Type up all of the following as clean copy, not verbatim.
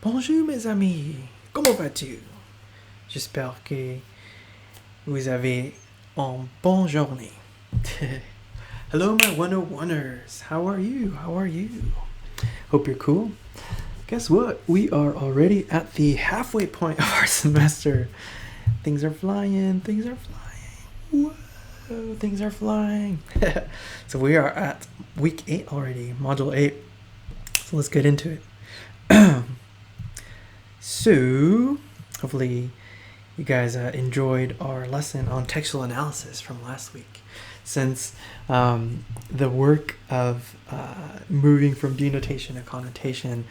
Bonjour mes amis, comment vas-tu? J'espère que vous avez une bonne journée. Hello my 101ers, how are you? How are you? Hope you're cool. Guess what? We are already at the halfway point of our semester. Things are flying, things are flying. Whoa, things are flying. So we are at week 8 already, module 8. So let's get into it. So, hopefully you guys enjoyed our lesson on textual analysis from last week. Since the work of moving from denotation to connotation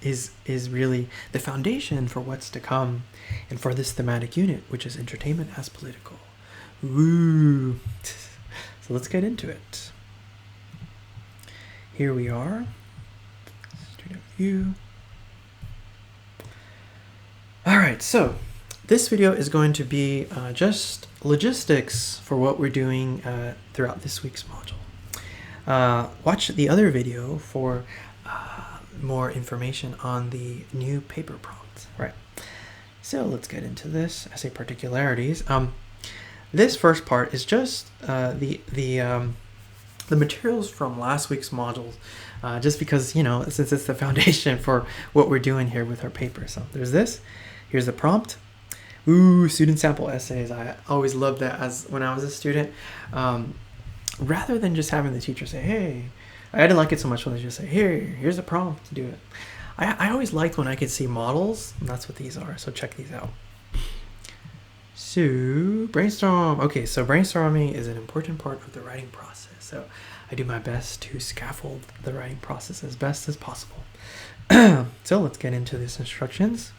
is really the foundation for what's to come and for this thematic unit, which is entertainment as political. Woo! So let's get into it. Here we are. Student view. Alright, so this video is going to be just logistics for what we're doing throughout this week's module. Watch the other video for more information on the new paper prompt. Right. So let's get into this. Essay particularities. This first part is just the materials from last week's modules, just because, you know, since it's the foundation for what we're doing here with our paper. So there's this. Here's the prompt. Ooh, student sample essays. I always loved that as when I was a student. Rather than just having the teacher say, hey, I didn't like it so much when they just say, here's the prompt to do it. I always liked when I could see models, and that's what these are. So check these out. So brainstorm. Okay, so brainstorming is an important part of the writing process. So I do my best to scaffold the writing process as best as possible. So let's get into these instructions.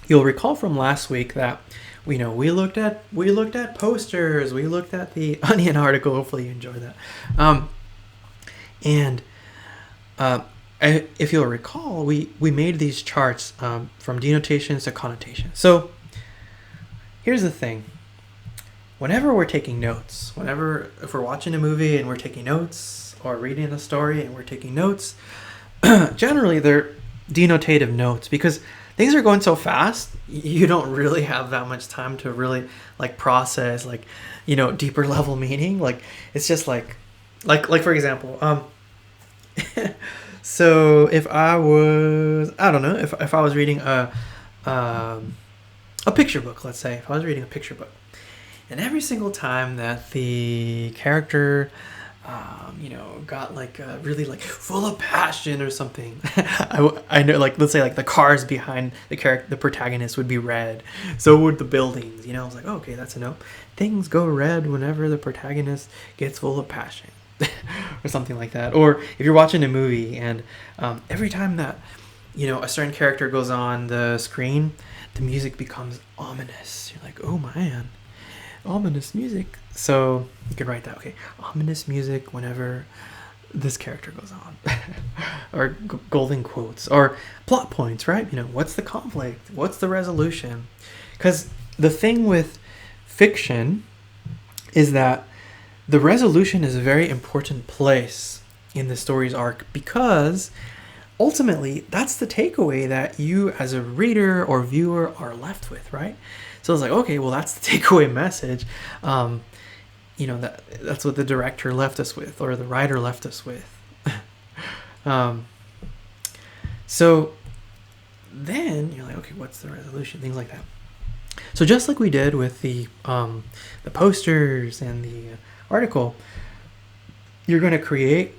You'll recall from last week that we looked at posters, we looked at the Onion article. Hopefully you enjoyed that. If you'll recall, we made these charts from denotations to connotations. So here's the thing. Whenever we're taking notes, if we're watching a movie and we're taking notes, or reading a story and we're taking notes, generally they're denotative notes because things are going so fast, you don't really have that much time to really process deeper level meaning. It's just like for example, so if I was reading a picture book, let's say, if I was reading a picture book, and every single time that the character got really full of passion or something. I know, let's say the cars behind the protagonist would be red. So would the buildings. I was like, oh, okay, that's a no. Things go red whenever the protagonist gets full of passion, or something like that. Or if you're watching a movie and every time that a certain character goes on the screen, the music becomes ominous. You're like, oh man. Ominous music. So you could write that, okay, ominous music whenever this character goes on. Or golden quotes or plot points, right? What's the conflict? What's the resolution? Because the thing with fiction is that the resolution is a very important place in the story's arc, because ultimately that's the takeaway that you as a reader or viewer are left with, right? So it's like, okay, well, that's the takeaway message. That's what the director left us with, or the writer left us with. So then you're like, okay, what's the resolution? Things like that. So just like we did with the posters and the article, you're going to create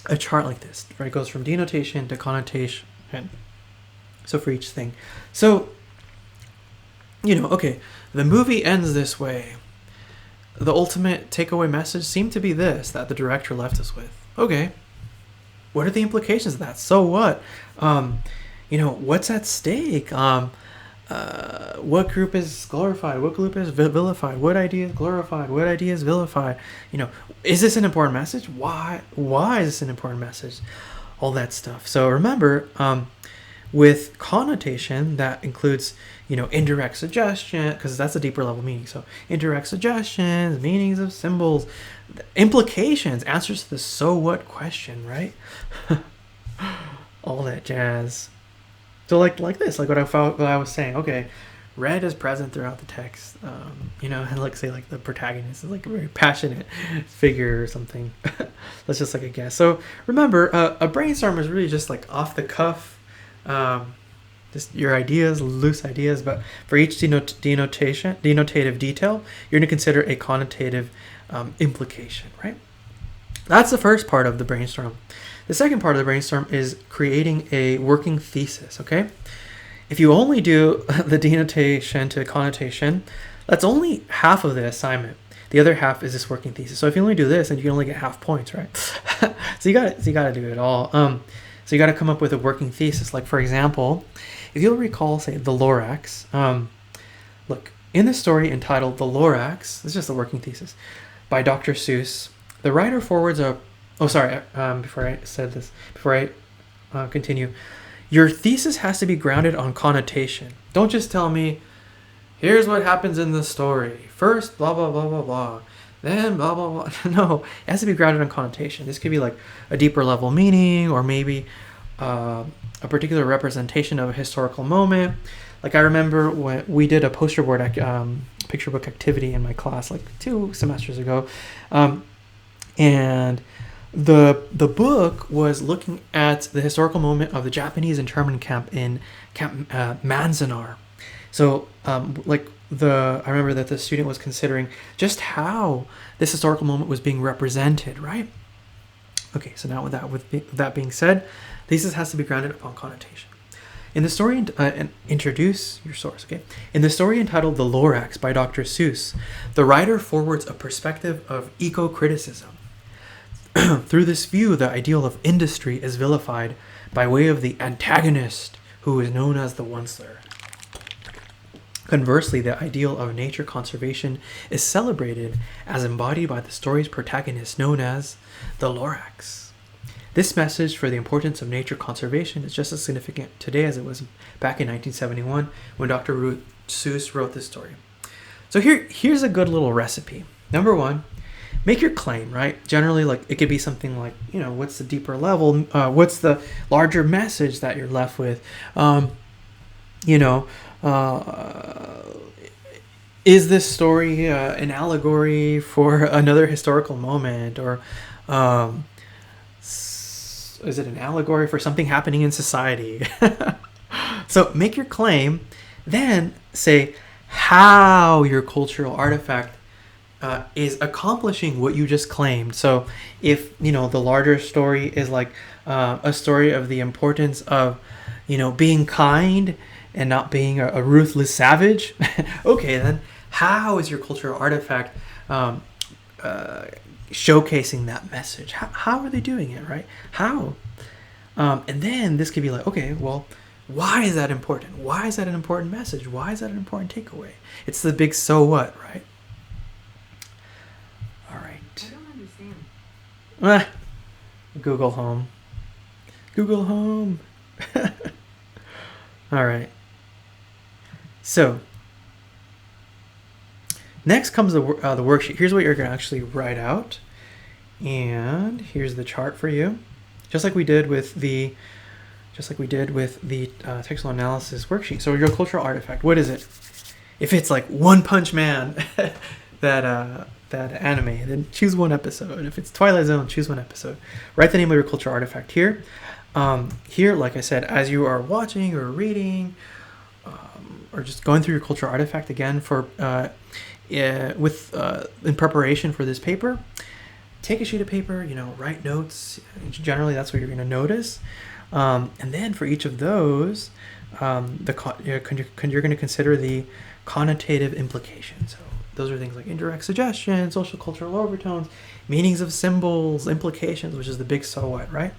a chart like this, right? It goes from denotation to connotation. So for each thing. So okay, the movie ends this way. The ultimate takeaway message seemed to be this, that the director left us with. Okay, what are the implications of that? So what? What's at stake? What group is glorified? What group is vilified? What idea is glorified? What idea is vilified? Is this an important message? Why is this an important message? All that stuff. So remember, with connotation, that includes, indirect suggestion, because that's a deeper level meaning. So indirect suggestions, meanings of symbols, Implications, answers to the so what question, right? All that jazz. So like this, like what I was saying. Okay, red is present throughout the text. And like say like the protagonist is like a very passionate figure or something. That's just like a guess. So remember, a brainstorm is really just like off the cuff, just your ideas, loose ideas. But for each denotative detail, you're going to consider a connotative implication, right? That's the first part of the brainstorm. The second part of the brainstorm is creating a working thesis, okay? If you only do the denotation to connotation, that's only half of the assignment. The other half is this working thesis. So if you only do this, then you can only get half points, right? So you got to do it all. So you got to come up with a working thesis. Like for example, if you'll recall, say the Lorax. Look, in the story entitled "The Lorax," this is just a working thesis by Dr. Seuss. The writer forwards a. Oh, sorry. Before I continue, your thesis has to be grounded on connotation. Don't just tell me, here's what happens in the story. First, blah, blah, blah, blah, blah. Then, blah, blah, blah. No, it has to be grounded on connotation. This could be like a deeper level meaning, or maybe a particular representation of a historical moment. Like I remember when we did a poster board, picture book activity in my class like 2 semesters ago. And the book was looking at the historical moment of the Japanese internment camp in Camp Manzanar. So, I remember that the student was considering just how this historical moment was being represented, right? Okay, so now with that being said, thesis has to be grounded upon connotation. In the story, introduce your source, okay? In the story entitled "The Lorax" by Dr. Seuss, the writer forwards a perspective of eco-criticism. Through this view, the ideal of industry is vilified by way of the antagonist, who is known as the onceler. Conversely, the ideal of nature conservation is celebrated as embodied by the story's protagonist, known as the Lorax. This message for the importance of nature conservation is just as significant today as it was back in 1971 when Dr. Seuss wrote this story. So here's a good little recipe. Number 1, make your claim, right? Generally, like it could be something like, what's the deeper level? What's the larger message that you're left with? Is this story an allegory for another historical moment, or is it an allegory for something happening in society? So make your claim, then say how your cultural artifact is accomplishing what you just claimed. So if the larger story is like a story of the importance of being kind and not being a ruthless savage, okay, then how is your cultural artifact showcasing that message? How are they doing it, right? How? And then this could be like, okay, well, why is that important? Why is that an important message? Why is that an important takeaway? It's the big so what, right? All right. I don't understand. Google Home. Google Home. All right. So next comes the worksheet. Here's what you're going to actually write out. And here's the chart for you. Just like we did with the textual analysis worksheet. So your cultural artifact, what is it? If it's like One Punch Man, that anime, then choose one episode. If it's Twilight Zone, choose one episode. Write the name of your cultural artifact here. Here, like I said, as you are watching or reading, or just going through your cultural artifact again in preparation for this paper, take a sheet of paper, write notes. Generally, that's what you're going to notice. And then for each of those, you're going to consider the connotative implications. So those are things like indirect suggestion, social cultural overtones, meanings of symbols, implications, which is the big so what, right?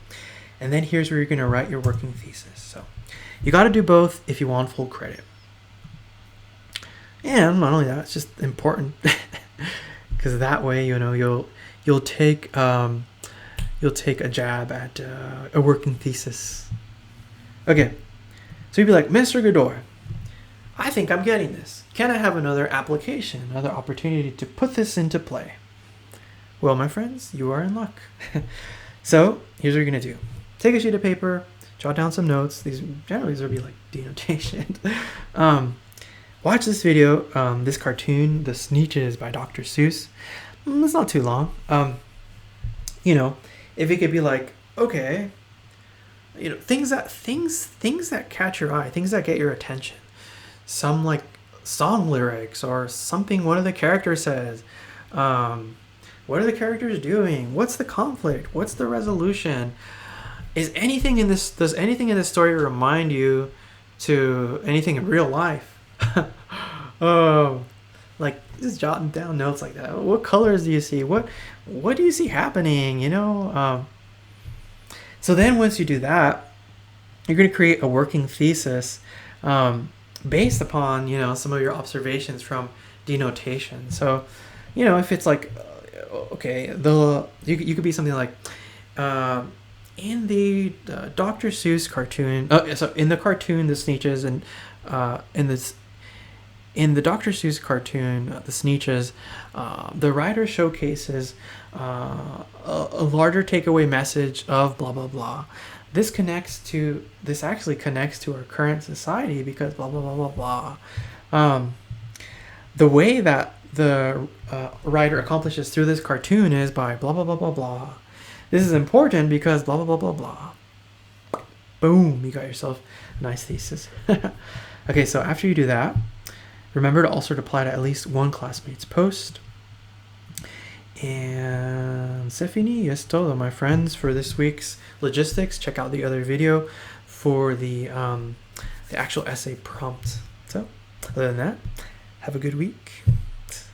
And then here's where you're going to write your working thesis. So you got to do both if you want full credit. And not only that, it's just important because that way, you'll take a jab at a working thesis. Okay, so you'd be like, Mr. Godor, I think I'm getting this. Can I have another application, another opportunity to put this into play? well, my friends, you are in luck. So here's what you're going to do. Take a sheet of paper, jot down some notes. These will be like denotation. Watch this video, this cartoon, The Sneetches by Dr. Seuss. It's not too long. You know, if it could be like, okay, you know, things that catch your eye, things that get your attention. Some like song lyrics or something one of the characters says. What are the characters doing? What's the conflict? What's the resolution? Does anything in this story remind you to anything in real life? Oh, like just jotting down notes like that. What colors do you see? What do you see happening? You know. So then once you do that, you're going to create a working thesis based upon, you know, some of your observations from denotation. So, you know, if it's like, okay, you could be something like, in the Dr. Seuss cartoon. So in the cartoon, The Sneetches, and in the Dr. Seuss cartoon, The Sneetches, the writer showcases a larger takeaway message of blah blah blah. This actually connects to our current society because blah blah blah blah blah. The way that the writer accomplishes through this cartoon is by blah blah blah blah blah. This is important because blah blah blah blah blah. Boom! You got yourself a nice thesis. Okay, so after you do that, remember to also reply to at least one classmate's post. And c'est fini, es todo, my friends, for this week's logistics. Check out the other video for the actual essay prompt. So, other than that, have a good week.